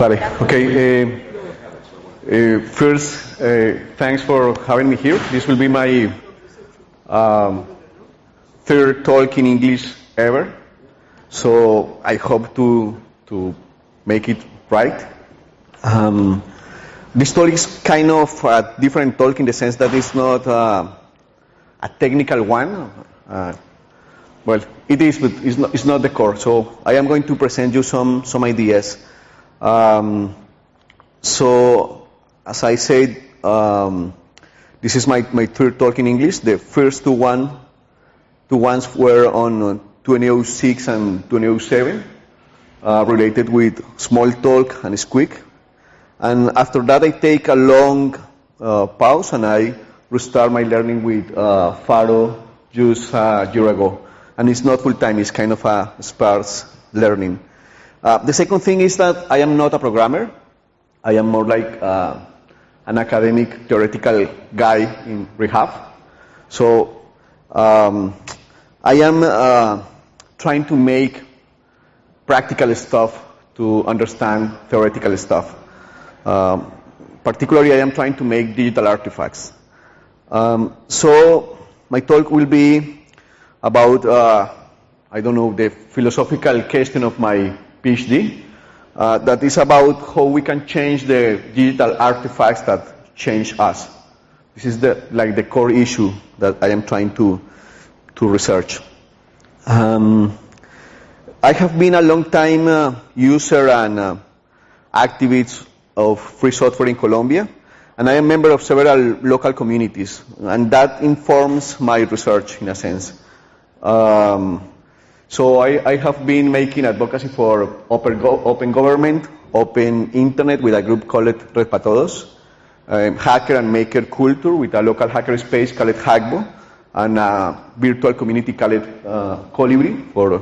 Vale. Okay. First, thanks for having me here. This will be my third talk in English ever, so I hope to make it right. This talk is kind of a different talk in the sense that it's not a technical one. Well, it is, but it's not the core. So I am going to present you some ideas. So, as I said, this is my third talk in English. The first two ones were on 2006 and 2007, related with small talk and squeak. And after that, I take a long pause and I restart my learning with Faro just a year ago. And it's not full time; it's kind of a sparse learning. The second thing is that I am not a programmer. I am more like an academic, theoretical guy in rehab. So I am trying to make practical stuff to understand theoretical stuff. Particularly, I am trying to make digital artifacts. So my talk will be about, I don't know, the philosophical question of my PhD. That is about how we can change the digital artifacts that change us. This is the core issue that I am trying to research. I have been a long time user and activist of free software in Colombia, and I am a member of several local communities, and that informs my research in a sense. So I have been making advocacy for open government, open internet with a group called Red Pa Todos, hacker and maker culture with a local hacker space called Hackbo, and a virtual community called Colibri for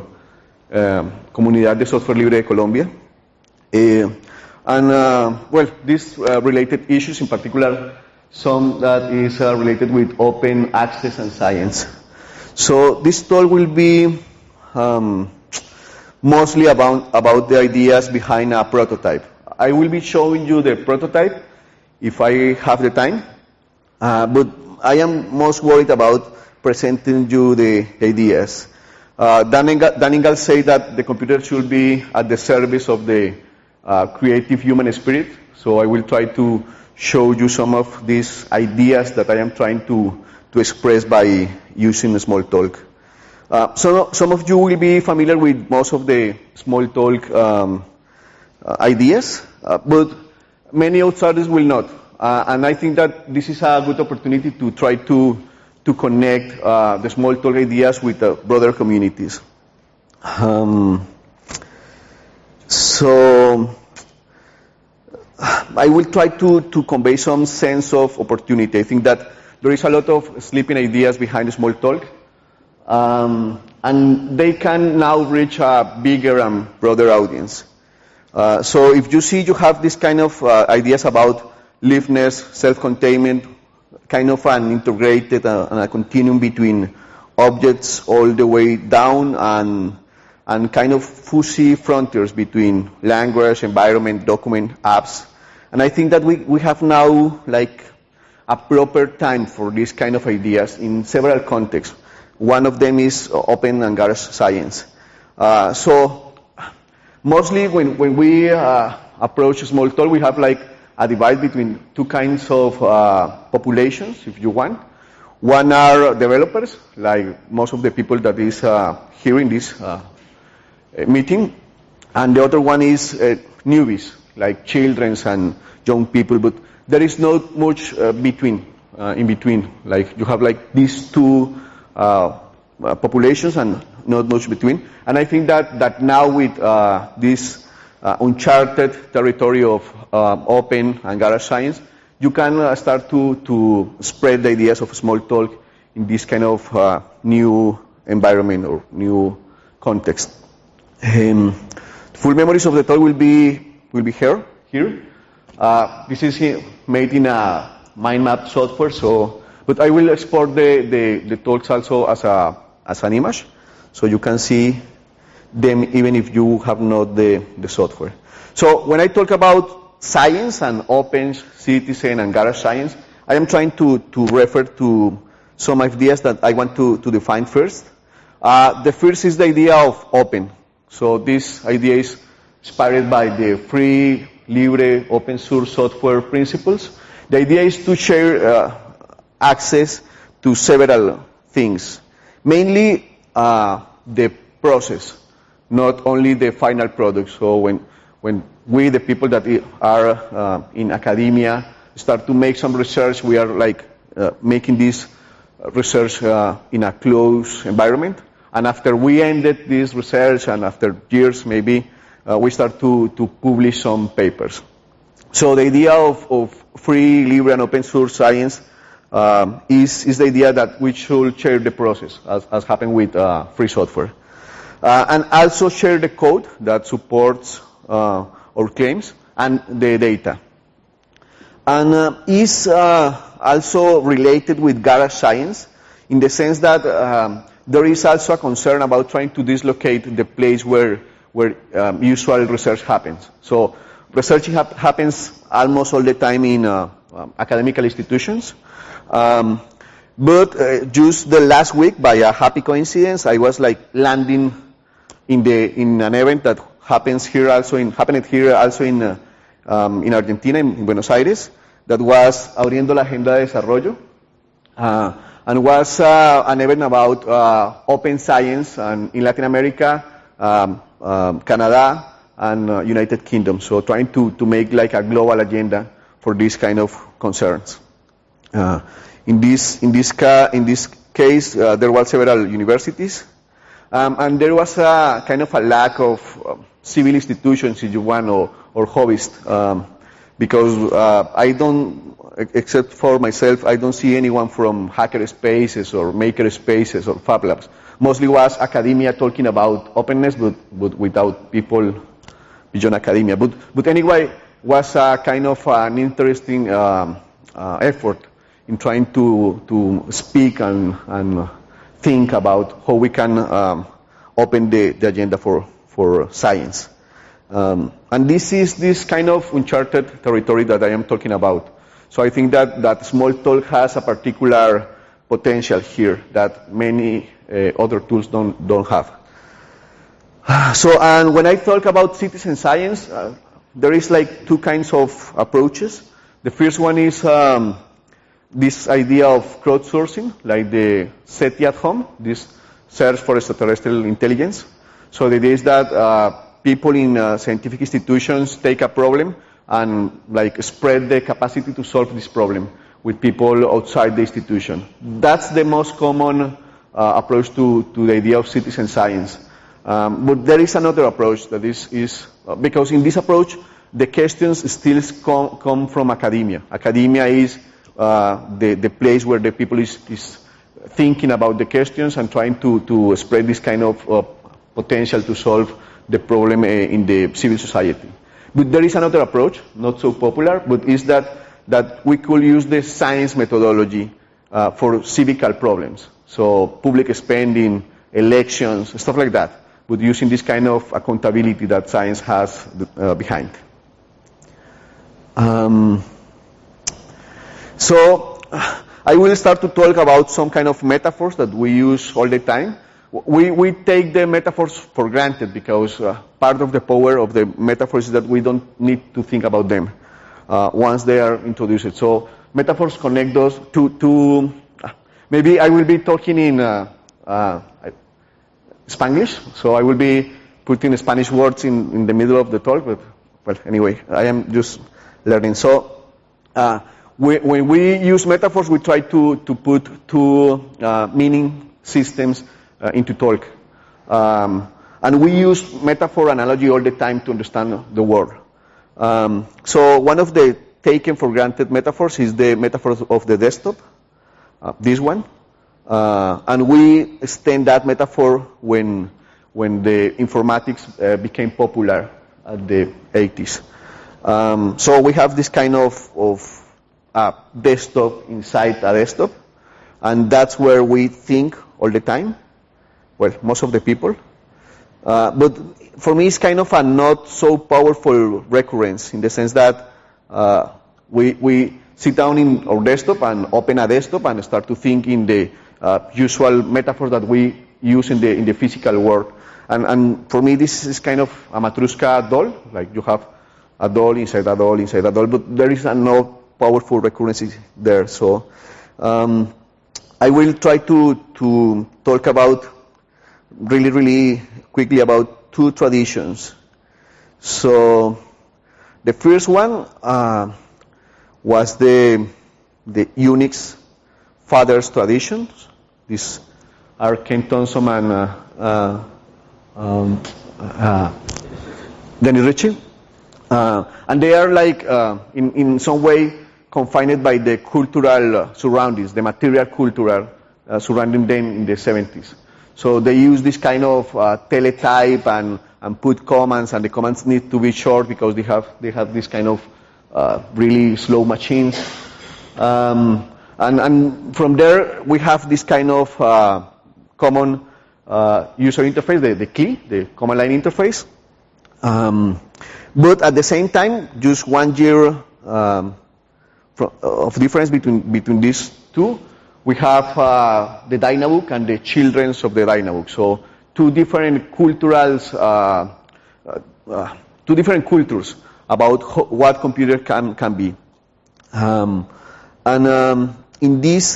Comunidad de Software Libre de Colombia. Well, these related issues, in particular, some that is related with open access and science. So this talk will be mostly about the ideas behind a prototype. I will be showing you the prototype if I have the time, but I am most worried about presenting you the ideas. Dan Ingalls said that the computer should be at the service of the creative human spirit, so I will try to show you some of these ideas that I am trying to express by using small talk. So some of you will be familiar with most of the small talk ideas, but many outsiders will not. And I think that this is a good opportunity to try to connect the small talk ideas with broader communities. So I will try to convey some sense of opportunity. I think that there is a lot of sleeping ideas behind small talk. And they can now reach a bigger and broader audience. So if you see you have this kind of ideas about liveness, self-containment, kind of an integrated and a continuum between objects all the way down and kind of fuzzy frontiers between language, environment, document, apps. And I think that we have now like a proper time for these kind of ideas in several contexts. One of them is open and garage science. So mostly when we approach small talk, we have like a divide between two kinds of populations, if you want. One are developers, like most of the people that is here in this meeting, and the other one is newbies, like children and young people. But there is not much in between. Like you have like these two populations and not much between. And I think that now with this uncharted territory of open and garage science, you can start to spread the ideas of small talk in this kind of new environment or new context. Full memories of the talk will be here. This is made in a mind map software, but I will export the talks also as an image, so you can see them even if you have not the software. So when I talk about science and open citizen and garage science, I am trying to refer to some ideas that I want to define first. The first is the idea of open. So this idea is inspired by the free, libre, open source software principles. The idea is to share access to several things, mainly the process, not only the final product. So when we, the people that are in academia, start to make some research, we are like making this research in a closed environment. And after we ended this research, and after years maybe, we start to publish some papers. So the idea of free, libre, and open source science is the idea that we should share the process, as happened with free software. And also share the code that supports our claims and the data. And is also related with garage science in the sense that there is also a concern about trying to dislocate the place where usual research happens. So research happens almost all the time in academic institutions. But just the last week, by a happy coincidence, I was like landing in an event that happened here also in Argentina, in Buenos Aires, that was Abriendo la Agenda de Desarrollo, and was an event about open science and in Latin America, Canada, and United Kingdom. So trying to make like a global agenda for these kind of concerns. In this case, there were several universities, and there was a kind of a lack of civil institutions, if you want, or hobbyists, because I don't, except for myself, I don't see anyone from hacker spaces or maker spaces or fab labs. Mostly was academia talking about openness, but without people beyond academia. But anyway, was a kind of an interesting effort in trying to speak and think about how we can open the agenda for science. And this is this kind of uncharted territory that I am talking about. So I think that small talk has a particular potential here that many other tools don't have. So, and when I talk about citizen science, there is like two kinds of approaches. The first one is this idea of crowdsourcing, like the SETI at home, this Search for Extraterrestrial Intelligence. So the idea is that people in scientific institutions take a problem and like spread the capacity to solve this problem with people outside the institution. That's the most common approach to the idea of citizen science. But there is another approach that is because in this approach, the questions still come from academia. Academia is the place where the people is thinking about the questions and trying to spread this kind of potential to solve the problem in the civil society. But there is another approach, not so popular, but is that we could use the science methodology for civical problems. So public spending, elections, stuff like that, but using this kind of accountability that science has behind. So I will start to talk about some kind of metaphors that we use all the time. We take the metaphors for granted because part of the power of the metaphors is that we don't need to think about them once they are introduced. So metaphors connect those to maybe I will be talking in Spanglish, so I will be putting Spanish words in the middle of the talk, but well, anyway, I am just learning. So when we use metaphors, we try to put two meaning systems into talk. And we use metaphor analogy all the time to understand the world. So one of the taken for granted metaphors is the metaphor of the desktop, this one. And we extend that metaphor when the informatics became popular at the 80s. So we have this kind of desktop inside a desktop, and that's where we think all the time. Well, most of the people. But for me, it's kind of a not so powerful recurrence in the sense that we sit down in our desktop and open a desktop and start to think in the usual metaphors that we use in the physical world. And for me, this is kind of a Matryoshka doll, like you have a doll inside a doll inside a doll, but there is no powerful recurrency there. So I will try to talk about really quickly about two traditions. So the first one was the Unix fathers traditions. These are Ken Thompson and Dennis Ritchie. And they are like, in some way, confined by the cultural surroundings, the material cultural surrounding them in the 70s. So they use this kind of teletype and put commands, and the commands need to be short because they have this kind of really slow machines. And from there we have this kind of common user interface, the CLI, the command line interface. But at the same time, just 1 year of difference between these two, we have the Dynabook and the children of the Dynabook. So two different cultures about what computer can be. In this,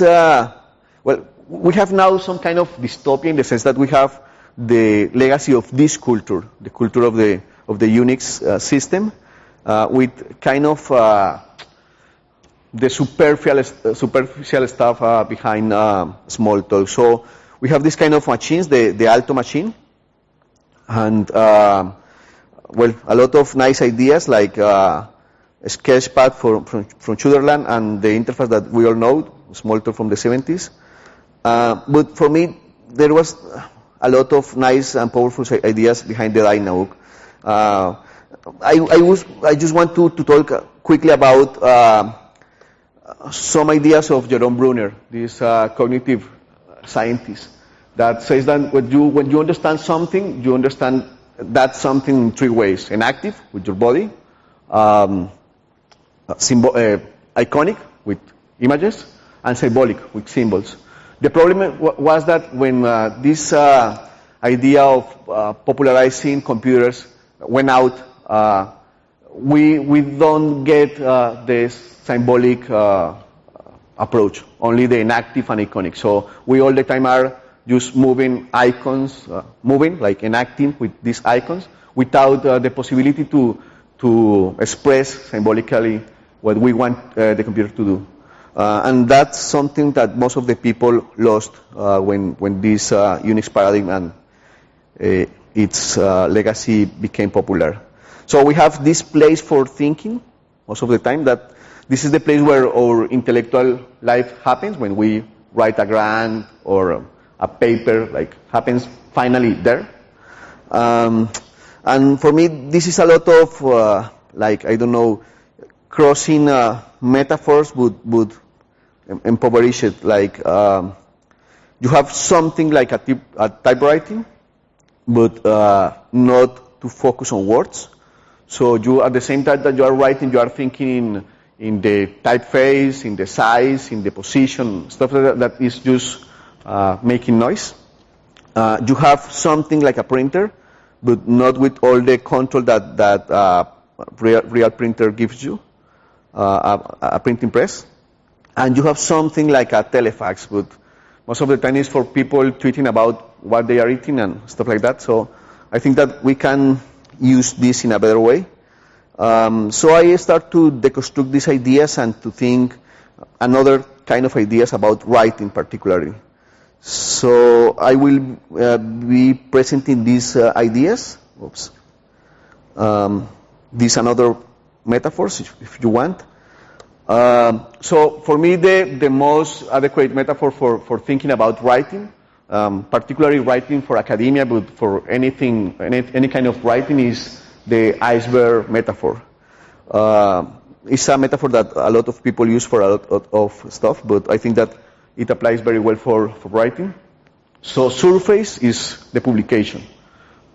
we have now some kind of dystopia in the sense that we have the legacy of this culture, the culture of the Unix system, with kind of the superficial stuff behind Smalltalk. So we have this kind of machines, the Alto machine, and a lot of nice ideas like a Sketchpad from Sutherland and the interface that we all know, Smalltalk from the 70s. But for me, there was a lot of nice and powerful ideas behind the Dynabook. I just want to talk quickly about some ideas of Jerome Bruner, this cognitive scientist, that says that when you understand something, you understand that something in three ways: enactive, with your body; iconic, with images; and symbolic, with symbols. The problem was that when this idea of popularizing computers went out, we don't get this symbolic approach, only the inactive and iconic. So we all the time are just moving icons, like enacting with these icons, without the possibility to express symbolically what we want the computer to do. And that's something that most of the people lost when this Unix paradigm and its legacy became popular. So we have this place for thinking most of the time, that this is the place where our intellectual life happens, when we write a grant or a paper, like happens finally there. And for me, this is a lot of, crossing metaphors would impoverish it. Like, you have something like a typewriting, but not to focus on words. So you, at the same time that you are writing, you are thinking in the typeface, in the size, in the position, stuff like that is just making noise. You have something like a printer, but not with all the control that real printer gives you, a printing press. And you have something like a telefax, but most of the time it's for people tweeting about what they are eating and stuff like that. So I think that we can use this in a better way. So I start to deconstruct these ideas and to think another kind of ideas about writing particularly. So I will be presenting these ideas. Oops. These another metaphors, if you want. So for me, the most adequate metaphor for thinking about writing, particularly writing for academia, but for anything, any kind of writing, is the iceberg metaphor. It's a metaphor that a lot of people use for a lot of stuff, but I think that it applies very well for writing. So surface is the publication.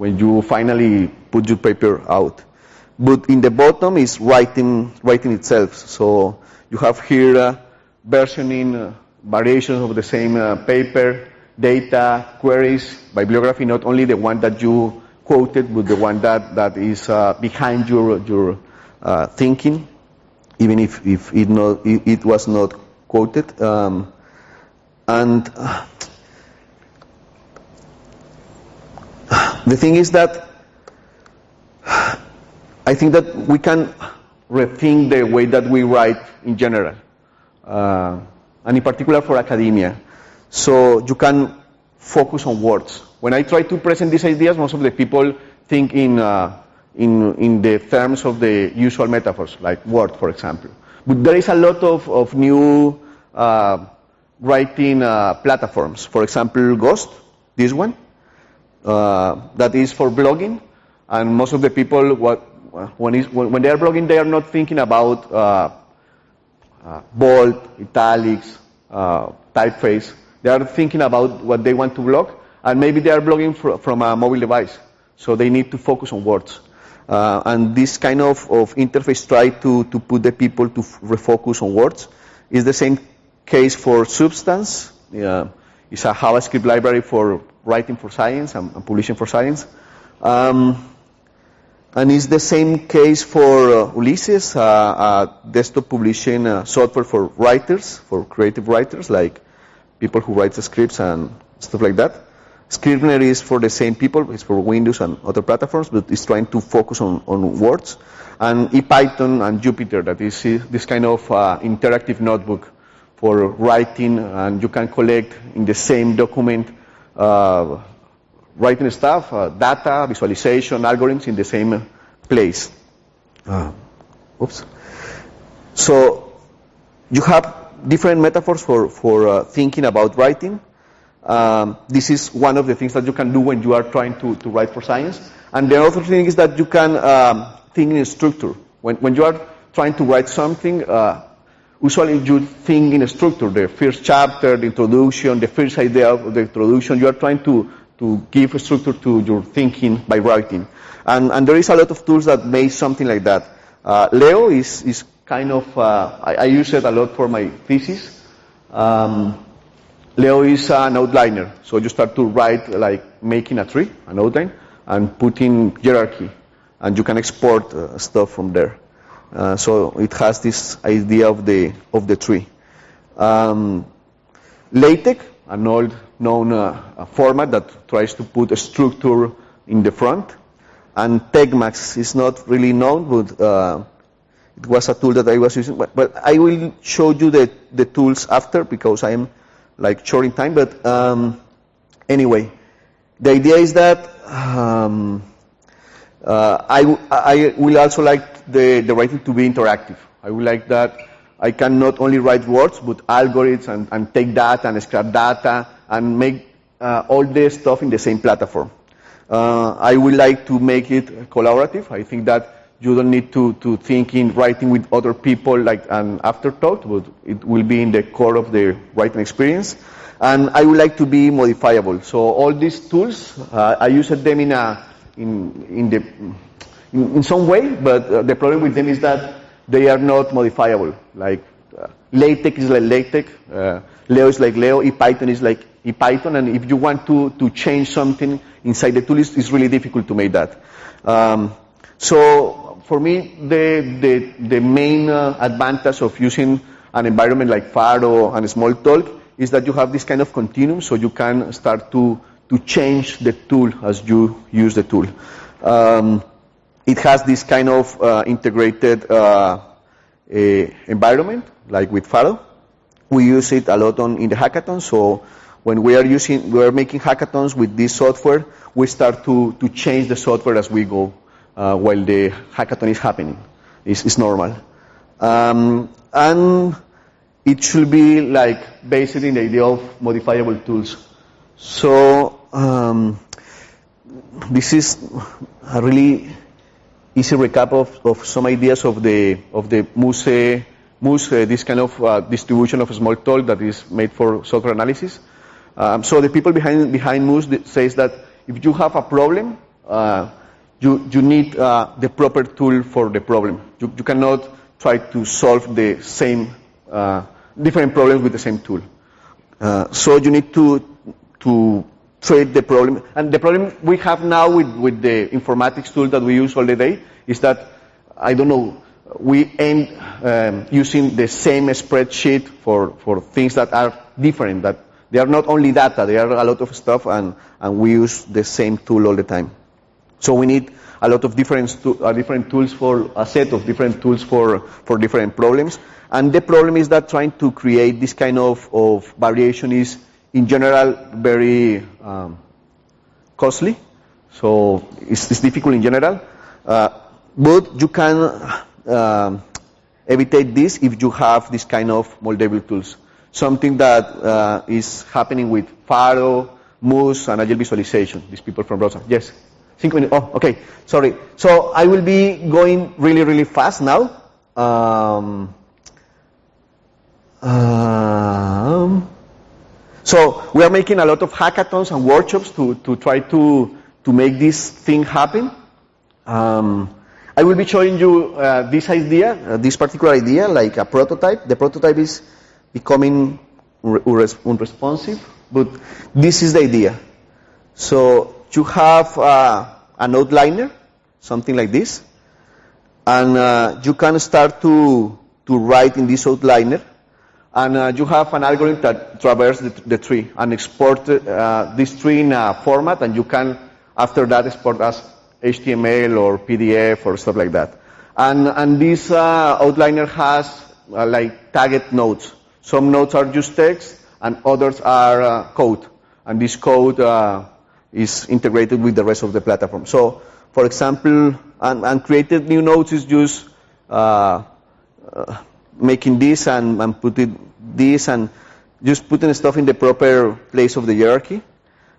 when you finally put your paper out. But in the bottom is writing itself. So you have here versioning, variations of the same paper, data, queries, bibliography, not only the one that you quoted, but the one that is behind your thinking, even if it was not quoted. And the thing is that I think that we can rethink the way that we write in general, and in particular for academia. So you can focus on words. When I try to present these ideas, most of the people think in the terms of the usual metaphors, like Word, for example. But there is a lot of new writing platforms. For example, Ghost, this one, that is for blogging. And most of the people, when they are blogging, they are not thinking about bold, italics, typeface. They are thinking about what they want to blog, and maybe they are blogging from a mobile device. So they need to focus on words. And this kind of interface try to put the people to refocus on words. It's the same case for Substance. It's a JavaScript library for writing for science and publishing for science. And it's the same case for Ulysses, a desktop publishing software for writers, for creative writers, like people who write the scripts and stuff like that. Scrivener is for the same people, it's for Windows and other platforms, but it's trying to focus on words. And ePython and Jupyter, that is this kind of interactive notebook for writing, and you can collect in the same document writing stuff, data, visualization, algorithms in the same place. So you have different metaphors for thinking about writing. This is one of the things that you can do when you are trying to write for science. And the other thing is that you can think in structure. When you are trying to write something, usually you think in a structure. The first chapter, the introduction, the first idea of the introduction, you are trying to give a structure to your thinking by writing. And there is a lot of tools that make something like that. Leo is kind of, I use it a lot for my thesis. Leo is an outliner, so you start to write like making a tree, an outline, and putting hierarchy, and you can export stuff from there. So it has this idea of the tree. LaTeX, an old known format that tries to put a structure in the front, and TechMax is not really known, but it was a tool that I was using. But I will show you the tools after, because I am like short in time. But anyway, the idea is that I will also like the writing to be interactive. I would like that I can not only write words, but algorithms and take data and scrap data and make all this stuff in the same platform. I would like to make it collaborative. I think that you don't need to think in writing with other people like an afterthought, but it will be in the core of the writing experience. And I would like to be modifiable. So all these tools, I use them in some way, but the problem with them is that they are not modifiable. Like LaTeX is like LaTeX, Leo is like Leo, ePython is like ePython, and if you want to change something inside the tool, it's really difficult to make that. So for me, the main advantage of using an environment like Faro and Smalltalk is that you have this kind of continuum, so you can start to change the tool as you use the tool. It has this kind of integrated environment, like with Faro. We use it a lot in the hackathon. So when we are making hackathons with this software, we start to change the software as we go while the hackathon is happening. It's normal. And it should be like based in the idea of modifiable tools. So this is a really easy recap of some ideas of the Muse, this kind of distribution of Smalltalk that is made for software analysis. So the people behind Muse says that if you have a problem, you need the proper tool for the problem. You cannot try to solve the same different problems with the same tool. So you need to treat the problem. And the problem we have now with the informatics tool that we use all the day is that, I don't know, we end using the same spreadsheet for things that are different, that they are not only data, they are a lot of stuff, and we use the same tool all the time. So we need a lot of different tools for a set of different tools for different problems. And the problem is that trying to create this kind of variation is, in general, very costly. So it's difficult in general. But you can evitate this if you have this kind of moldable tools. Something that is happening with Faro, Moose, and Agile Visualization, these people from Rosa. Yes? 5 minutes. Oh, okay. Sorry. So I will be going really, really fast now. So we are making a lot of hackathons and workshops to try to make this thing happen. I will be showing you this idea, this particular idea, like a prototype. The prototype is becoming unresponsive, but this is the idea. So you have an outliner, something like this, and you can start to write in this outliner, and you have an algorithm that traverses the tree and export this tree in a format, and you can, after that, export as HTML or PDF or stuff like that. And this outliner has like tagged nodes. Some nodes are just text, and others are code. And this code is integrated with the rest of the platform. So, for example, and created new nodes is just making this and putting this and just putting stuff in the proper place of the hierarchy.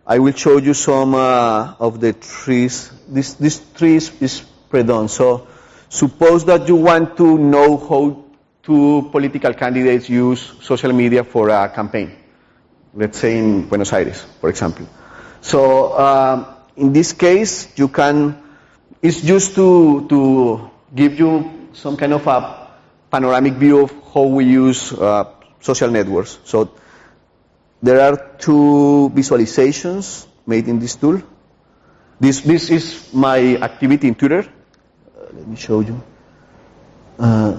I will show you some of the trees. This tree is pre-done. So suppose that you want to know how two political candidates use social media for a campaign. Let's say in Buenos Aires, for example. So in this case, you can, it's just to give you some kind of a panoramic view of how we use social networks. So there are 2 visualizations made in this tool. This is my activity in Twitter. Let me show you.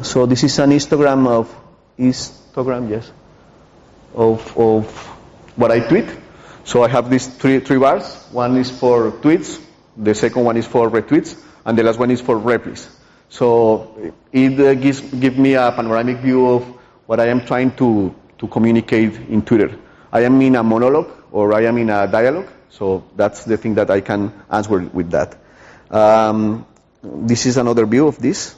So this is an histogram of what I tweet. So I have these three bars. One is for tweets, the second one is for retweets, and the last one is for replies. So it gives me a panoramic view of what I am trying to communicate in Twitter. I am in a monologue or I am in a dialogue, so that's the thing that I can answer with that. This is another view of this.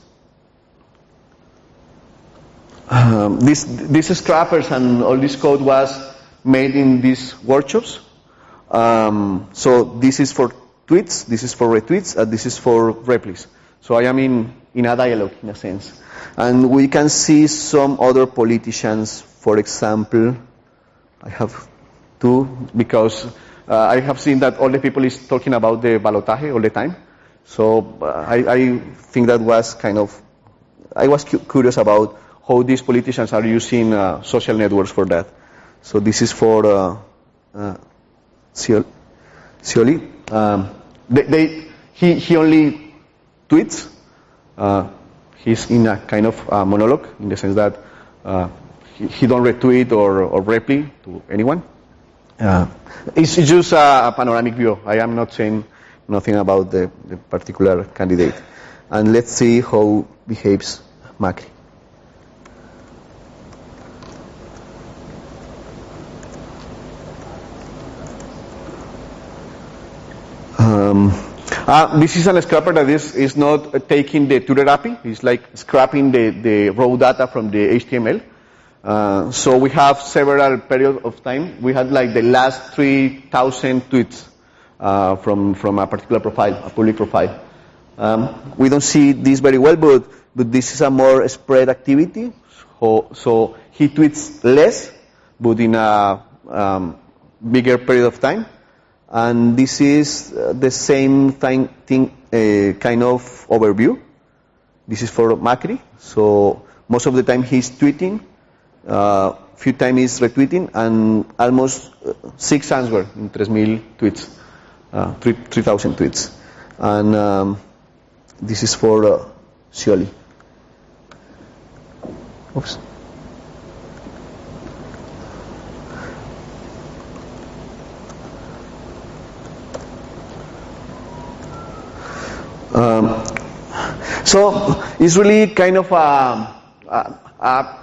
These scrappers and all this code was made in these workshops. So this is for tweets, this is for retweets, and this is for replies. So I am in a dialogue, in a sense. And we can see some other politicians, for example, I have 2, because I have seen that all the people is talking about the balotaje all the time. So I think that was kind of, I was curious about how these politicians are using social networks for that. So this is for Scioli. He only tweets. He's in a kind of monologue, in the sense that he don't retweet or reply to anyone. It's just a panoramic view. I am not saying nothing about the particular candidate. And let's see how behaves Macri. This is a scrapper that is not taking the Twitter API. It's like scrapping the raw data from the HTML. So we have several periods of time. We had like the last 3,000 tweets from a particular profile, a public profile. We don't see this very well, but this is a more spread activity. So he tweets less, but in a bigger period of time. And this is the same thing kind of overview. This is for Macri. So most of the time he's tweeting, few times he's retweeting, and almost 6 answers in 3,000 tweets, 3,000 tweets. And this is for Scioli. Oops. So it's really kind of a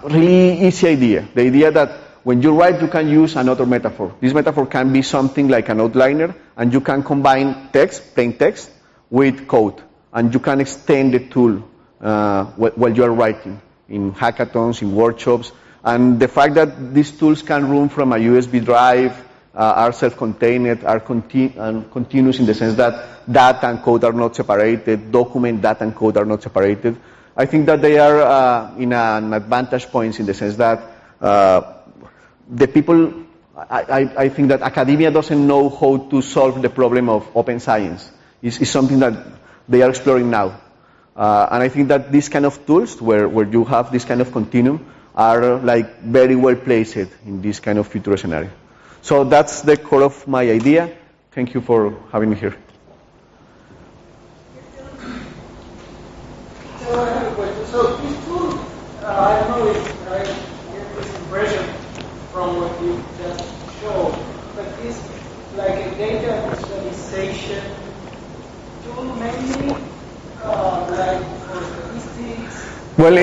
really easy idea. The idea that when you write, you can use another metaphor. This metaphor can be something like an outliner, and you can combine text, plain text, with code, and you can extend the tool while you are writing in hackathons, in workshops. And the fact that these tools can run from a USB drive, are self-contained, are continuous in the sense that data and code are not separated, document, data, and code are not separated. I think that they are in an advantage points in the sense that the people, I think that academia doesn't know how to solve the problem of open science. It's something that they are exploring now. And I think that these kind of tools, where you have this kind of continuum, are like very well placed in this kind of future scenario. So that's the core of my idea. Thank you for having me here. So I have a question. So this tool, I don't know if I get this impression from what you just showed, but it's like a data visualization tool mainly, like for statistics, well, or you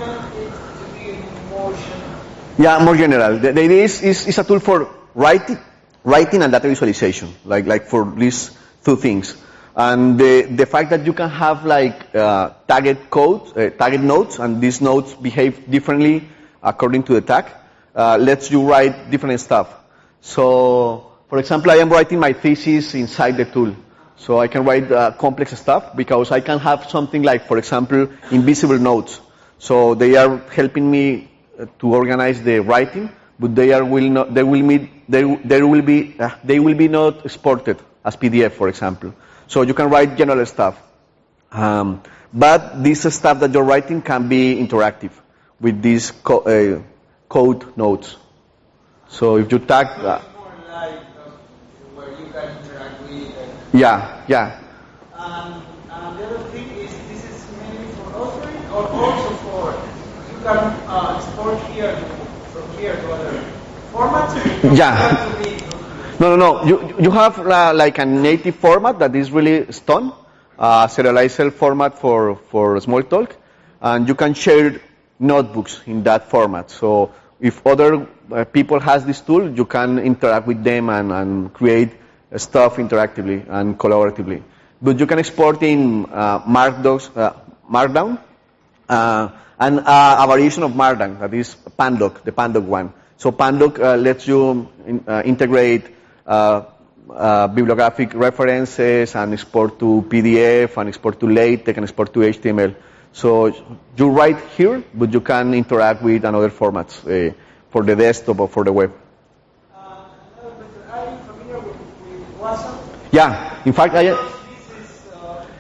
want it to be in motion? Yeah, more general. The idea is a tool for writing and data visualization, like for these two things. And the fact that you can have like target codes, target nodes, and these nodes behave differently according to the tag, lets you write different stuff. So, for example, I am writing my thesis inside the tool. So I can write complex stuff because I can have something like, for example, invisible nodes. So they are helping me to organize the writing, but they will be not exported as PDF, for example. So you can write general stuff, but this stuff that you're writing can be interactive with these code nodes. So if you tag, So it's more like where you can interact with. Yeah. And the other thing is, this is mainly for authoring, or also for you can export here from here to other formats. Yeah. No. You have like a native format that is really Stone, serializer format for Smalltalk, and you can share notebooks in that format. So if other people has this tool, you can interact with them and create stuff interactively and collaboratively. But you can export in Markdown, and a variation of Markdown, that is Pandoc, the Pandoc one. So Pandoc lets you integrate bibliographic references and export to PDF and export to LaTeX and export to HTML. So you write here, but you can interact with another formats for the desktop or for the web. Are you familiar with WhatsApp? Yeah, in fact, This is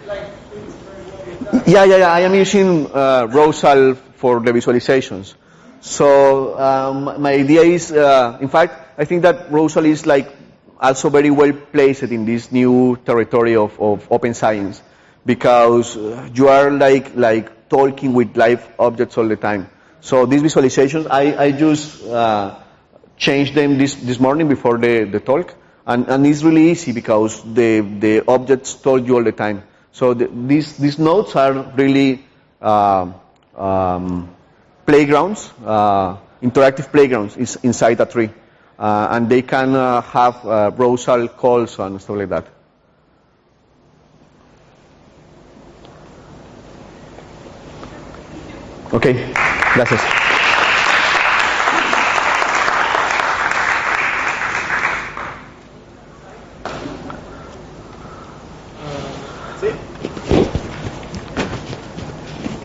like it's very well done. Yeah. I am using Rosal for the visualizations. So my idea is, in fact, I think that Rosal is like also very well placed in this new territory of open science, because you are like talking with live objects all the time. So these visualizations, I just changed them this morning before the talk, and it's really easy because the objects told you all the time. So these nodes are really playgrounds, interactive playgrounds inside a tree, and they can have browsal calls and stuff like that. Okay, gracias.